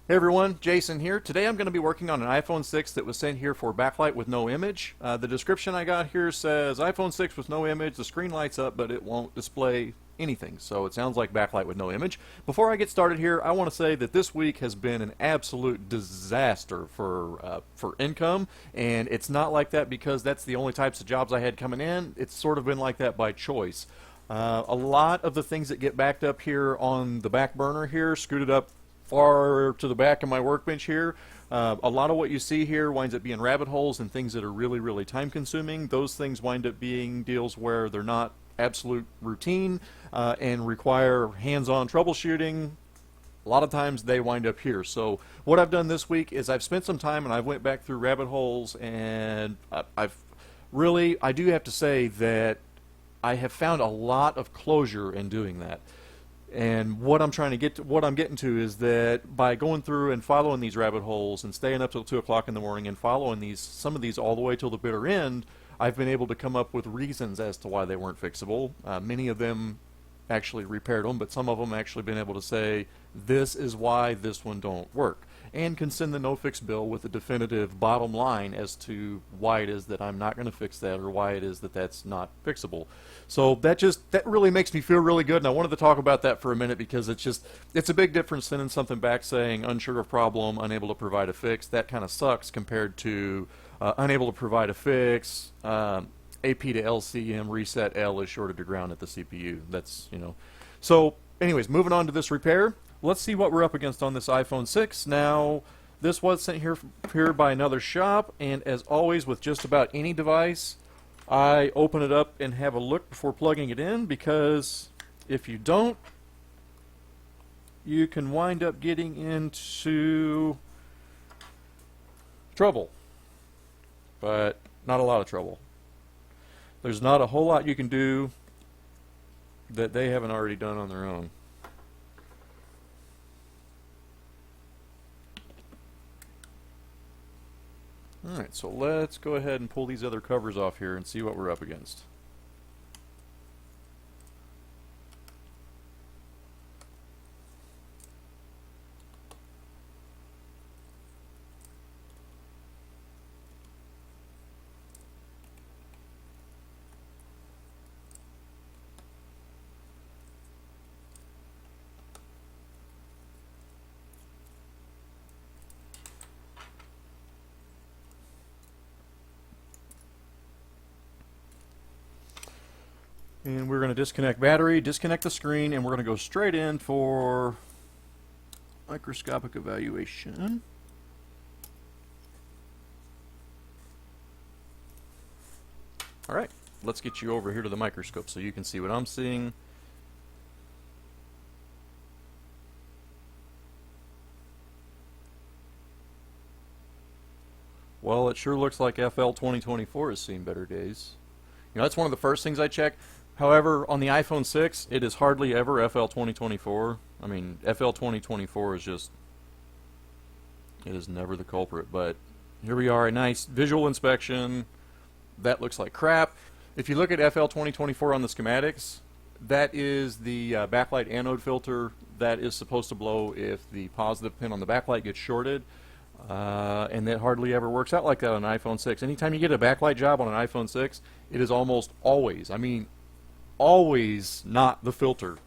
Hey everyone, Jason here. Today I'm going to be working on an iPhone 6 that was sent here for backlight with no image. The description I got here says iPhone 6 with no image, the screen lights up but it won't display anything. So it sounds like backlight with no image. Before I get started here, I want to say that this week has been an absolute disaster for income, and it's not like that because that's the only types of jobs I had coming in. It's sort of been like that by choice. A lot of the things that get backed up here on the back burner here, scooted up far to the back of my workbench here. A lot of what you see here winds up being rabbit holes and things that are really, really time consuming. Those things wind up being deals where they're not absolute routine and require hands-on troubleshooting. A lot of times they wind up here. So what I've done this week is I've spent some time and I've went back through rabbit holes, and I do have to say that I have found a lot of closure in doing that. And what I'm trying to get to, what I'm getting to is that by going through and following these rabbit holes and staying up till 2 o'clock in the morning and following some of these all the way till the bitter end, I've been able to come up with reasons as to why they weren't fixable. Many of them actually repaired them, but some of them actually been able to say, this is why this one don't work, and can send the no-fix bill with a definitive bottom line as to why it is that I'm not going to fix that or why it is that that's not fixable. So that really makes me feel really good, and I wanted to talk about that for a minute because it's a big difference sending something back saying unsure of problem, unable to provide a fix. That kind of sucks compared to unable to provide a fix, AP to LCM, reset L is shorted to ground at the CPU. That's, you know. So anyways, moving on to this repair. Let's see what we're up against on this iPhone 6. Now, this was sent here by another shop, and as always with just about any device, I open it up and have a look before plugging it in, because if you don't, you can wind up getting into trouble. But not a lot of trouble. There's not a whole lot you can do that they haven't already done on their own. Alright, so let's go ahead and pull these other covers off here and see what we're up against. And we're going to disconnect battery, disconnect the screen, and we're going to go straight in for microscopic evaluation. Alright, let's get you over here to the microscope so you can see what I'm seeing. Well, it sure looks like FL2024 has seen better days. You know, that's one of the first things I check. However, on the iPhone 6, it is hardly ever FL2024. I mean, FL2024 is just, it is never the culprit. But here we are, a nice visual inspection. That looks like crap. If you look at FL2024 on the schematics, that is the backlight anode filter that is supposed to blow if the positive pin on the backlight gets shorted. And that hardly ever works out like that on an iPhone 6. Anytime you get a backlight job on an iPhone 6, it is almost always, I mean, always not the filter,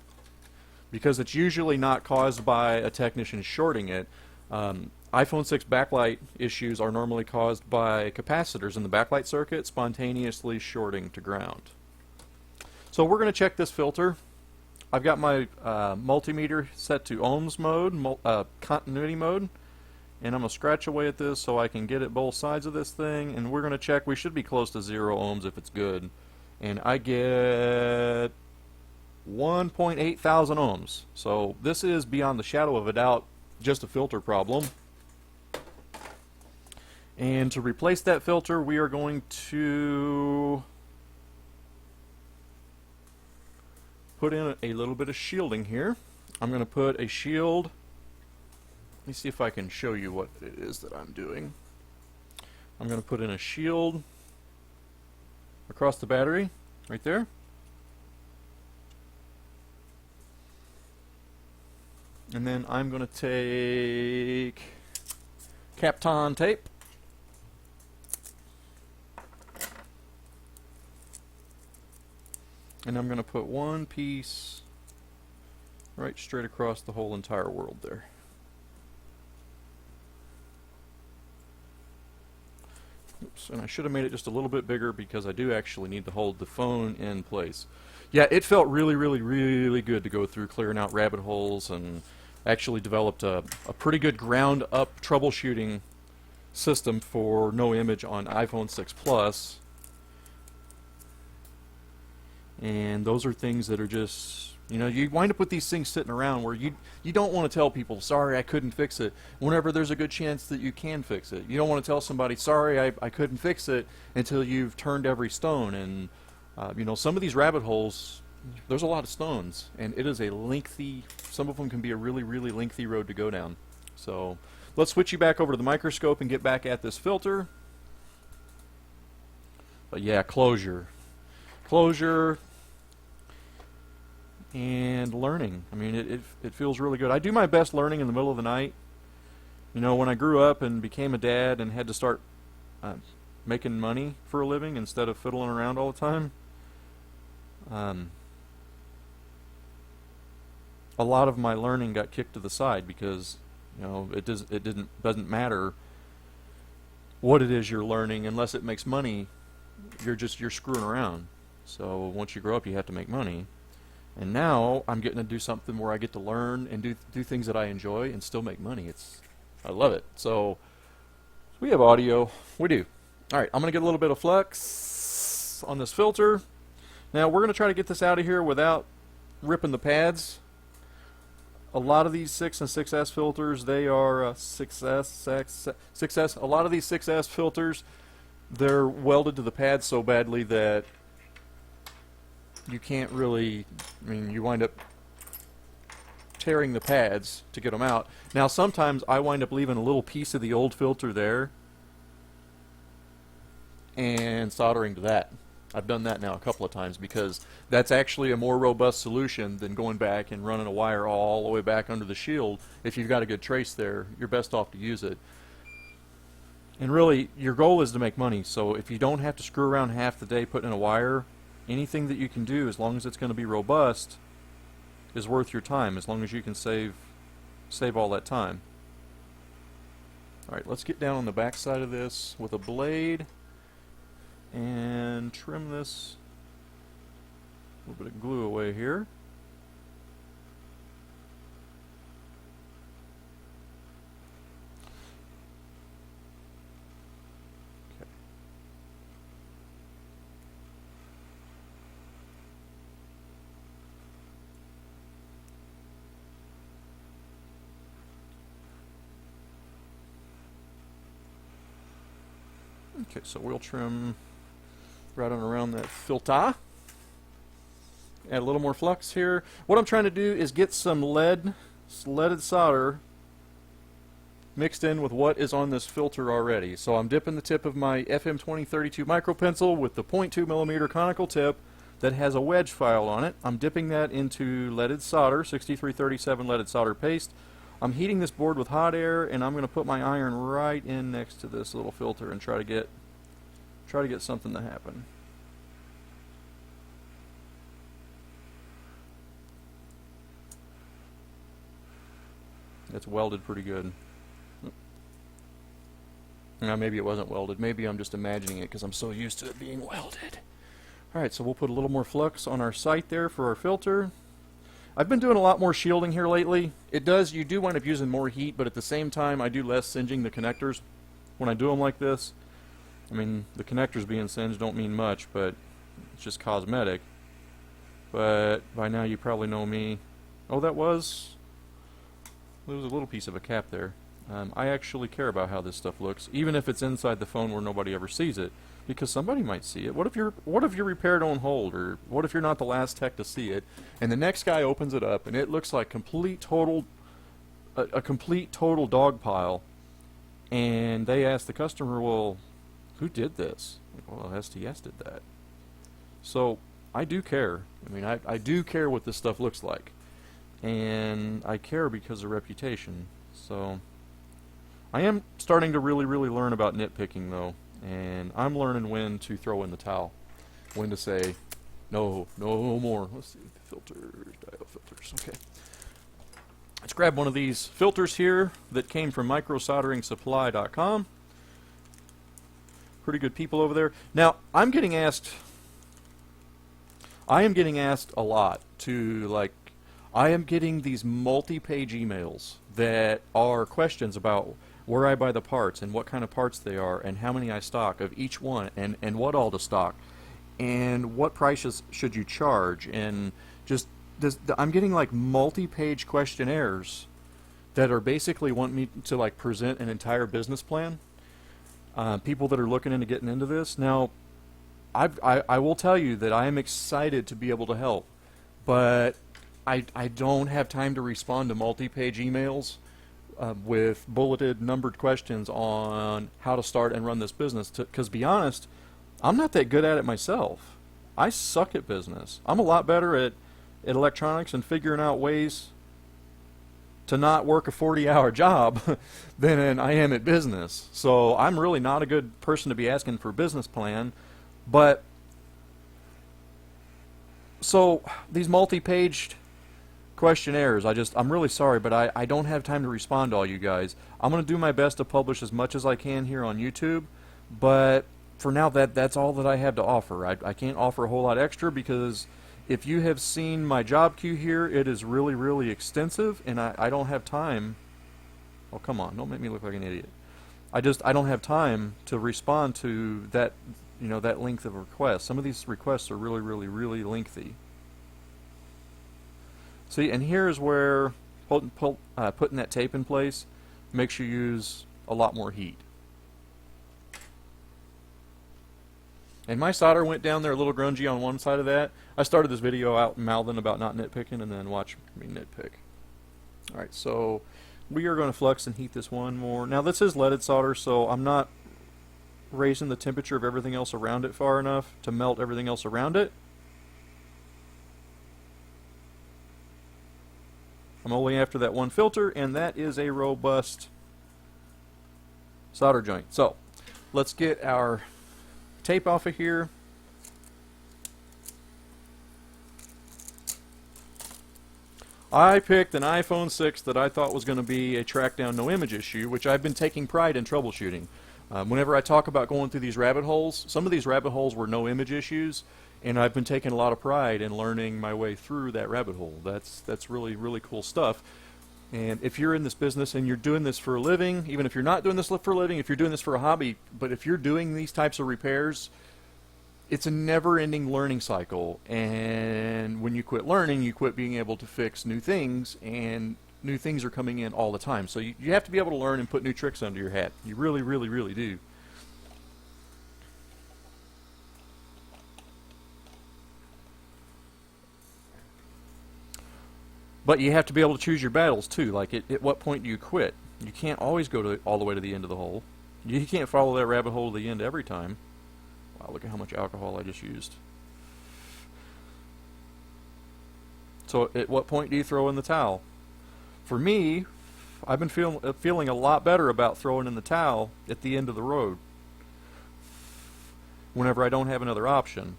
because it's usually not caused by a technician shorting it. iPhone 6 backlight issues are normally caused by capacitors in the backlight circuit spontaneously shorting to ground. So we're going to check this filter. I've got my multimeter set to ohms mode, continuity mode, and I'm going to scratch away at this so I can get at both sides of this thing, and we're going to check. We should be close to 0 ohms if it's good. And I get 1.8 thousand ohms. So this is beyond the shadow of a doubt just a filter problem. And to replace that filter, we are going to put in a little bit of shielding here. I'm going to put a shield. Let me see if I can show you what it is that I'm doing. I'm going to put in a shield across the battery, right there. And then I'm going to take Kapton tape. And I'm going to put one piece right straight across the whole entire world there. Oops, and I should have made it just a little bit bigger because I do actually need to hold the phone in place. Yeah, it felt really, really, really good to go through clearing out rabbit holes, and actually developed a pretty good ground-up troubleshooting system for no image on iPhone 6 Plus. And those are things that are just, you know, you wind up with these things sitting around where you don't want to tell people, sorry, I couldn't fix it, whenever there's a good chance that you can fix it. You don't want to tell somebody, sorry, I couldn't fix it, until you've turned every stone. And you know, some of these rabbit holes, there's a lot of stones, and it is a lengthy, some of them can be a really, really lengthy road to go down. So let's switch you back over to the microscope and get back at this filter. But yeah, closure and learning. I mean, it feels really good. I do my best learning in the middle of the night. You know, when I grew up and became a dad and had to start making money for a living instead of fiddling around all the time, a lot of my learning got kicked to the side because, you know, it doesn't matter what it is you're learning unless it makes money. You're screwing around. So once you grow up, you have to make money. And now I'm getting to do something where I get to learn and do things that I enjoy and still make money. I love it. So we have audio. We do. All right, I'm going to get a little bit of flux on this filter. Now we're going to try to get this out of here without ripping the pads. A lot of these 6 and 6S filters, they are 6S. A lot of these 6S filters, they're welded to the pads so badly that you can't really, I mean, you wind up tearing the pads to get them out. Now sometimes I wind up leaving a little piece of the old filter there and soldering to that. I've done that now a couple of times because that's actually a more robust solution than going back and running a wire all the way back under the shield. If you've got a good trace there, you're best off to use it. And really, your goal is to make money, so if you don't have to screw around half the day putting in a wire, anything that you can do, as long as it's going to be robust, is worth your time, as long as you can save all that time. Alright, let's get down on the back side of this with a blade and trim this, a little bit of glue away here. Okay, so we'll trim right on around that filter. Add a little more flux here. What I'm trying to do is get some leaded solder mixed in with what is on this filter already. So I'm dipping the tip of my FL2024 micro pencil with the 0.2mm conical tip that has a wedge file on it. I'm dipping that into leaded solder, 6337 leaded solder paste. I'm heating this board with hot air, and I'm going to put my iron right in next to this little filter and try to get something to happen. It's welded pretty good. Now maybe it wasn't welded. Maybe I'm just imagining it because I'm so used to it being welded. Alright, so we'll put a little more flux on our sight there for our filter. I've been doing a lot more shielding here lately. You do wind up using more heat, but at the same time I do less singeing the connectors when I do them like this. I mean, the connectors being singed don't mean much, but it's just cosmetic. But by now you probably know me. Oh, there was a little piece of a cap there. I actually care about how this stuff looks, even if it's inside the phone where nobody ever sees it, because somebody might see it. What if your repair don't hold, or what if you're not the last tech to see it, and the next guy opens it up and it looks like a complete total dog pile, and they ask the customer, well, who did this? Well, STS did that. So I do care. I mean, I do care what this stuff looks like. and I care because of reputation. So I am starting to really learn about nitpicking though, and I'm learning when to throw in the towel, when to say no more. Let's see, filters, dial filters. Okay, let's grab one of these filters here that came from microsolderingsupply.com. Pretty good people over there. Now I am getting asked a lot to, like, I am getting these multi-page emails that are questions about where I buy the parts and what kind of parts they are and how many I stock of each one and what all to stock and what prices should you charge, and just this, I'm getting like multi-page questionnaires that are basically want me to like present an entire business plan. People that are looking into getting into this. Now, I will tell you that I am excited to be able to help, but I don't have time to respond to multi-page emails with bulleted, numbered questions on how to start and run this business. Because, to be honest, I'm not that good at it myself. I suck at business. I'm a lot better at electronics and figuring out ways to not work a 40-hour job than I am at business. So I'm really not a good person to be asking for a business plan. But so these multi-page questionnaires, I'm really sorry, but I don't have time to respond to all you guys. I'm going to do my best to publish as much as I can here on YouTube, but for now that's all that I have to offer. I can't offer a whole lot extra because if you have seen my job queue here, it is really extensive, and I don't have time. Oh, come on, don't make me look like an idiot. I don't have time to respond to that, that length of request. Some of these requests are really lengthy. See, and here's where putting that tape in place makes you use a lot more heat. And my solder went down there a little grungy on one side of that. I started this video out mouthing about not nitpicking, and then watch me nitpick. Alright, so we are going to flux and heat this one more. Now this is leaded solder, so I'm not raising the temperature of everything else around it far enough to melt everything else around it. I'm only after that one filter, and that is a robust solder joint. So let's get our tape off of here. I picked an iPhone 6 that I thought was going to be a track down no image issue, which I've been taking pride in troubleshooting. Whenever I talk about going through these rabbit holes, some of these rabbit holes were no image issues, and I've been taking a lot of pride in learning my way through that rabbit hole. That's really cool stuff. And if you're in this business and you're doing this for a living, even if you're not doing this for a living, if you're doing this for a hobby, but if you're doing these types of repairs, it's a never-ending learning cycle. And when you quit learning, you quit being able to fix new things, and new things are coming in all the time. So you have to be able to learn and put new tricks under your hat. You really do. But you have to be able to choose your battles too. Like, at what point do you quit? You can't always go all the way to the end of the hole. You can't follow that rabbit hole to the end every time. Wow, look at how much alcohol I just used. So at what point do you throw in the towel? For me, I've been feeling a lot better about throwing in the towel at the end of the road, whenever I don't have another option.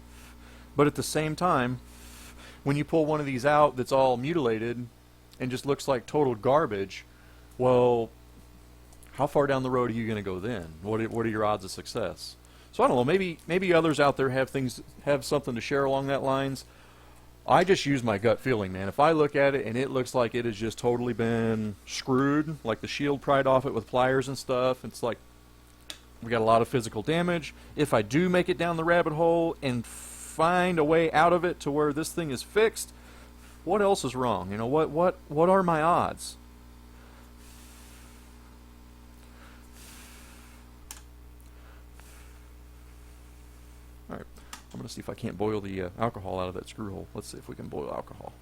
But at the same time, when you pull one of these out that's all mutilated and just looks like total garbage, well, how far down the road are you going to go then? What are your odds of success? So I don't know, maybe others out there have something to share along that lines. I just use my gut feeling, man. If I look at it and it looks like it has just totally been screwed, like the shield pried off it with pliers and stuff, it's like we got a lot of physical damage. If I do make it down the rabbit hole and find a way out of it to where this thing is fixed, what else is wrong? What are my odds? Alright, I'm going to see if I can't boil the alcohol out of that screw hole. Let's see if we can boil alcohol.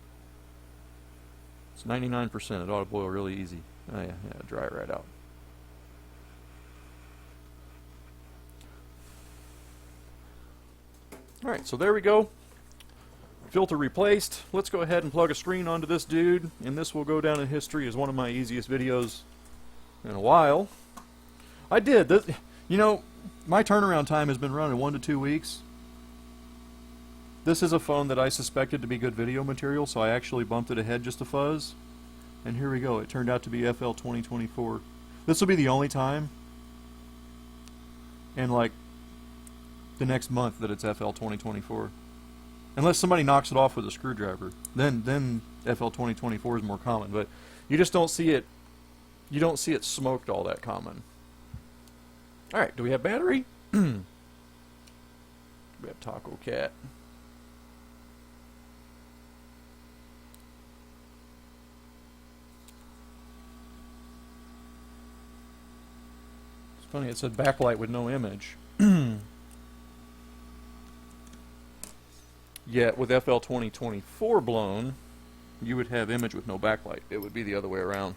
It's 99%. It ought to boil really easy. Oh yeah, dry it right out. Alright, so there we go. filter replaced. Let's go ahead and plug a screen onto this dude, and this will go down in history as one of my easiest videos in a while. I did this. You know, my turnaround time has been running 1 to 2 weeks. This is a phone that I suspected to be good video material, so I actually bumped it ahead just a fuzz. And here we go. It turned out to be FL2024. This will be the only time in like the next month that it's FL2024. Unless somebody knocks it off with a screwdriver. Then FL2024 is more common, but you just don't see it. You don't see it smoked all that common. Alright, do we have battery? We have Taco Cat. It's funny, it said backlight with no image. Yet with FL2024 blown, you would have image with no backlight. It would be the other way around.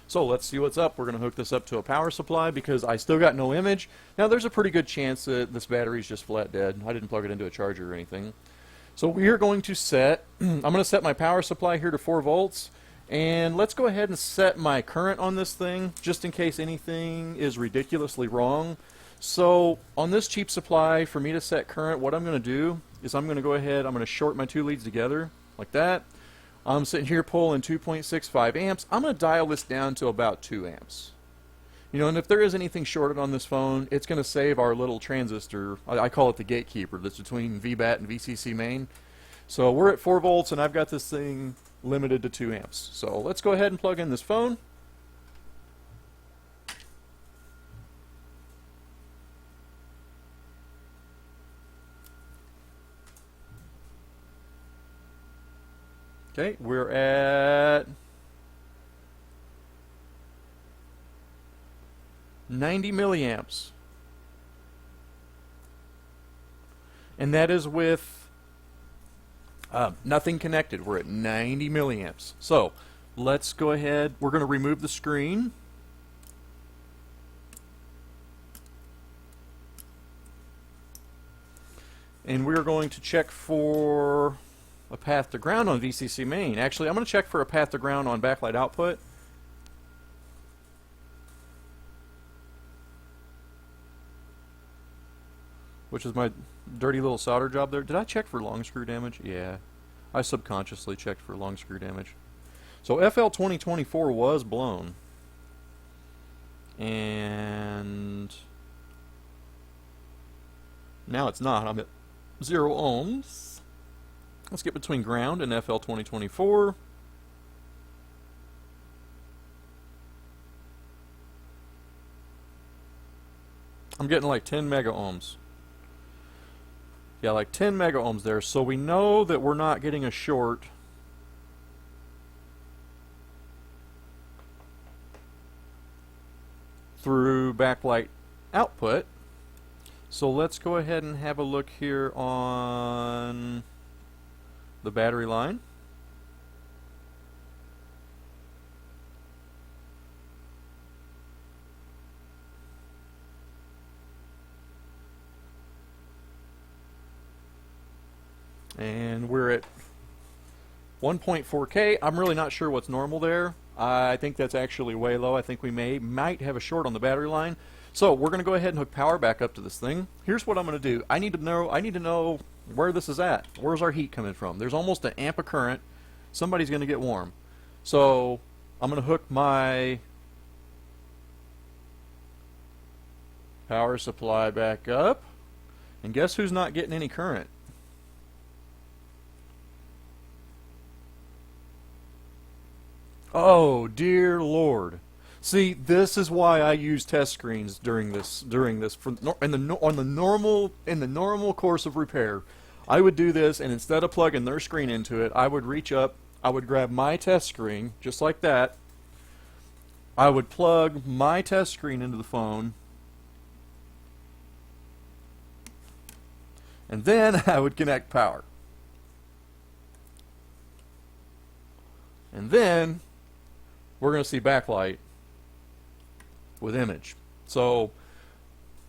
So let's see what's up. We're going to hook this up to a power supply because I still got no image. Now there's a pretty good chance that this battery is just flat dead. I didn't plug it into a charger or anything. So we are going to set, I'm going to set my power supply here to 4 volts. And let's go ahead and set my current on this thing just in case anything is ridiculously wrong. So on this cheap supply, for me to set current, what I'm going to do is I'm going to go ahead, I'm going to short my 2 leads together like that. I'm sitting here pulling 2.65 amps. I'm going to dial this down to about 2 amps. You know, and if there is anything shorted on this phone, it's going to save our little transistor. I call it the gatekeeper that's between VBAT and VCC main. So we're at 4 volts and I've got this thing limited to 2 amps. So let's go ahead and plug in this phone. Okay, we're at 90 milliamps. And that is with nothing connected. We're at 90 milliamps. So let's go ahead. We're going to remove the screen. And we're going to check for a path to ground on VCC main. Actually, I'm going to check for a path to ground on backlight output. Which is my dirty little solder job there. Did I check for long screw damage? Yeah. I subconsciously checked for long screw damage. So FL2024 was blown. And now it's not. I'm at 0 ohms. Let's get between ground and FL2024. I'm getting like 10 mega ohms. Yeah, like 10 mega ohms there. So we know that we're not getting a short. Through backlight output. So let's go ahead and have a look here on the battery line. And we're at 1.4K. I'm really not sure what's normal there. I think that's actually way low. I think we might have a short on the battery line. So we're going to go ahead and hook power back up to this thing. Here's what I'm going to do. I need to know where this is at. Where's our heat coming from? There's almost an amp of current. Somebody's going to get warm. So I'm going to hook my power supply back up. And guess who's not getting any current? Oh dear Lord! See, this is why I use test screens during this. In the normal course of repair, I would do this, and instead of plugging their screen into it, I would reach up, I would grab my test screen just like that. I would plug my test screen into the phone, and then I would connect power, and then we're going to see backlight with image. So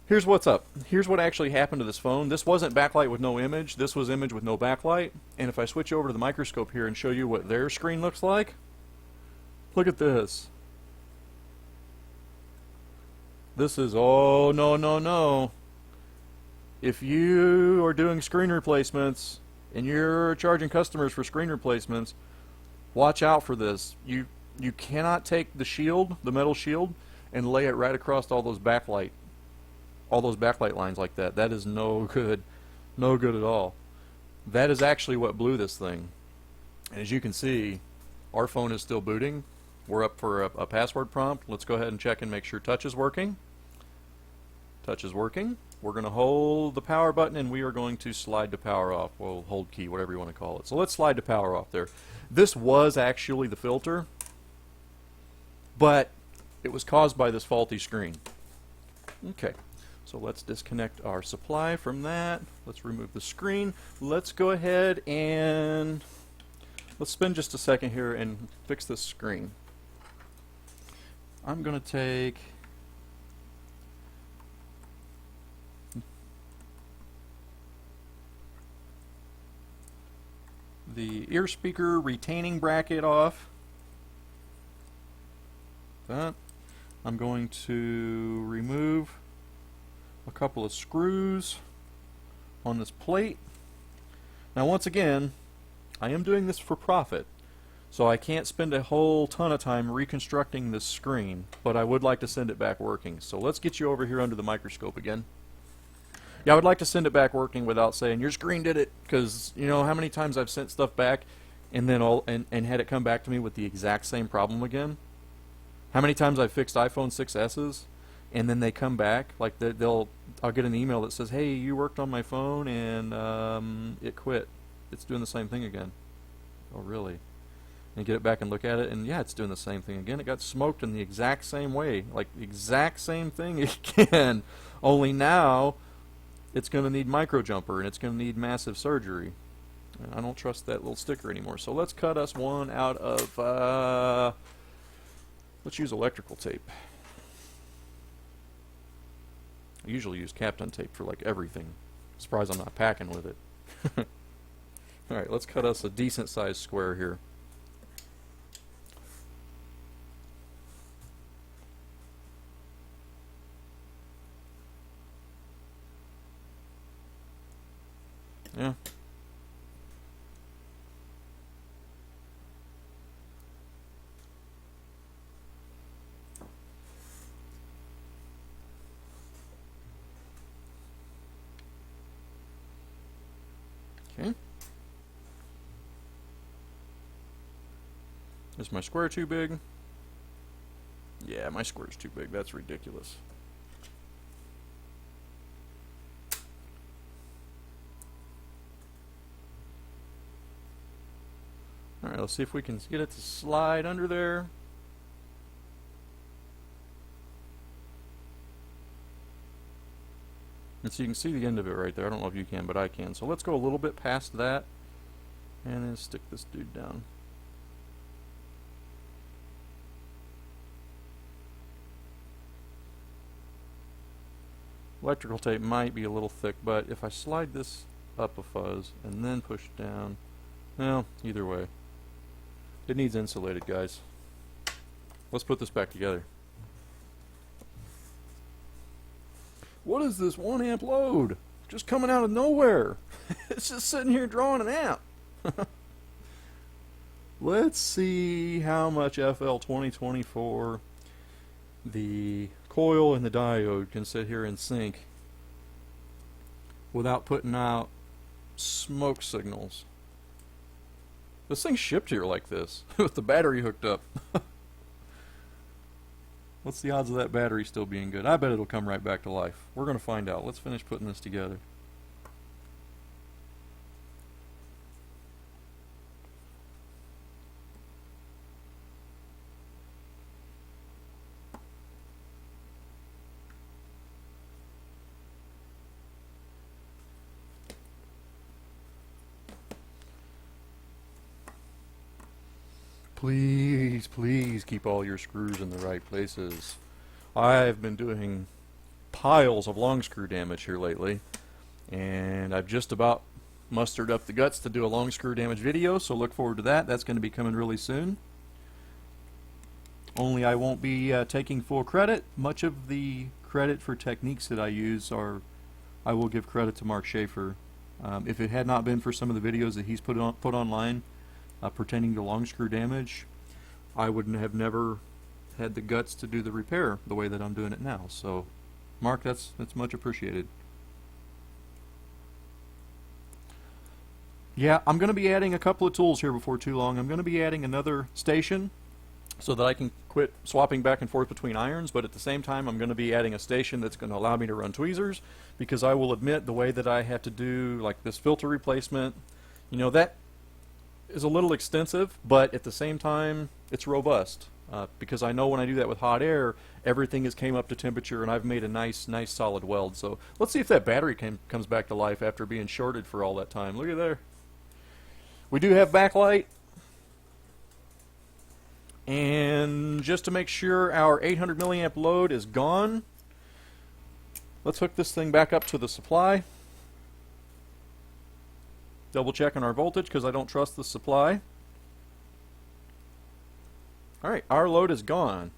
Here's what's up. Here's what actually happened to this phone. This wasn't backlight with no image. This was image with no backlight. And if I switch over to the microscope here and show you what their screen looks like, look at this. This is, oh, no, no, no. If you are doing screen replacements and you're charging customers for screen replacements, watch out for this. You cannot take the shield, the metal shield, and lay it right across all those backlight lines like that. That is no good. No good at all. That is actually what blew this thing. And as you can see, our phone is still booting. We're up for a password prompt. Let's go ahead and check and make sure touch is working. Touch is working. We're going to hold the power button and we are going to slide to power off. Well, hold key, whatever you want to call it. So let's slide to power off there. This was actually the filter, but it was caused by this faulty screen. Okay. So let's disconnect our supply from that. Let's remove the screen. Let's go ahead and let's spend just a second here and fix this screen. I'm going to take the ear speaker retaining bracket off. That. I'm going to remove a couple of screws on this plate. Now once again, I am doing this for profit, so I can't spend a whole ton of time reconstructing this screen, but I would like to send it back working. So let's get you over here under the microscope again. Yeah, I would like to send it back working without saying your screen did it, because you know how many times I've sent stuff back and then and had it come back to me with the exact same problem again. How many times I've fixed iPhone 6s and then they come back, like I'll get an email that says, hey, you worked on my phone and it quit. It's doing the same thing again. Oh, really? And get it back and look at it, and yeah, it's doing the same thing again. It got smoked in the exact same way, like the exact same thing again. Only now it's going to need micro jumper and it's going to need massive surgery. And I don't trust that little sticker anymore. So let's cut us one out of, let's use electrical tape. I usually use Kapton tape for like everything. Surprised I'm not packing with it. Alright, let's cut us a decent sized square here. Yeah. Okay. Is my square too big? Yeah, my square's too big. That's ridiculous. Alright, let's see if we can get it to slide under there. And so you can see the end of it right there. I don't know if you can, but I can. So let's go a little bit past that and then stick this dude down. Electrical tape might be a little thick, but if I slide this up a fuzz and then push it down, well, either way. It needs insulated, guys. Let's put this back together. What is this 1 amp load? Just coming out of nowhere. It's just sitting here drawing an amp. Let's see how much FL2024 the coil and the diode can sit here and sync without putting out smoke signals. This thing's shipped here like this with the battery hooked up. What's the odds of that battery still being good? I bet it'll come right back to life. We're going to find out. Let's finish putting this together. Please, please keep all your screws in the right places. I've been doing piles of long screw damage here lately, and I've just about mustered up the guts to do a long screw damage video, so look forward to that. That's going to be coming really soon. Only I won't be taking full credit. Much of the credit for techniques that I use I will give credit to Mark Schaefer. If it had not been for some of the videos that he's put online pertaining to long screw damage, I wouldn't have never had the guts to do the repair the way that I'm doing it now. So, Mark, that's much appreciated. Yeah, I'm going to be adding a couple of tools here before too long. I'm going to be adding another station so that I can quit swapping back and forth between irons, but at the same time I'm going to be adding a station that's going to allow me to run tweezers, because I will admit the way that I have to do like this filter replacement, you know, that is a little extensive, but at the same time it's robust, because I know when I do that with hot air, everything has came up to temperature and I've made a nice solid weld. So let's see if that battery comes back to life after being shorted for all that time. Look at there. We do have backlight. And just to make sure our 800 milliamp load is gone, let's hook this thing back up to the supply. Double checking our voltage because I don't trust the supply. Alright, our load is gone.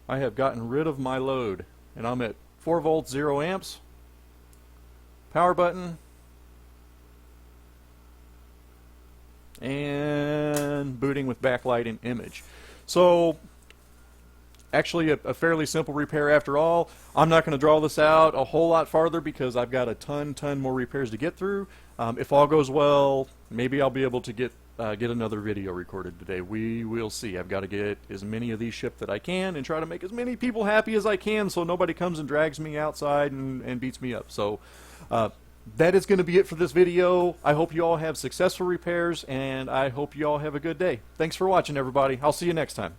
I have gotten rid of my load, and I'm at 4 volts, 0 amps. Power button. And booting with backlight and image. So actually a fairly simple repair after all. I'm not going to draw this out a whole lot farther because I've got a ton more repairs to get through. If all goes well, maybe I'll be able to get another video recorded today. We will see. I've got to get as many of these shipped that I can and try to make as many people happy as I can so nobody comes and drags me outside and beats me up. So that is going to be it for this video. I hope you all have successful repairs, and I hope you all have a good day. Thanks for watching, everybody. I'll see you next time.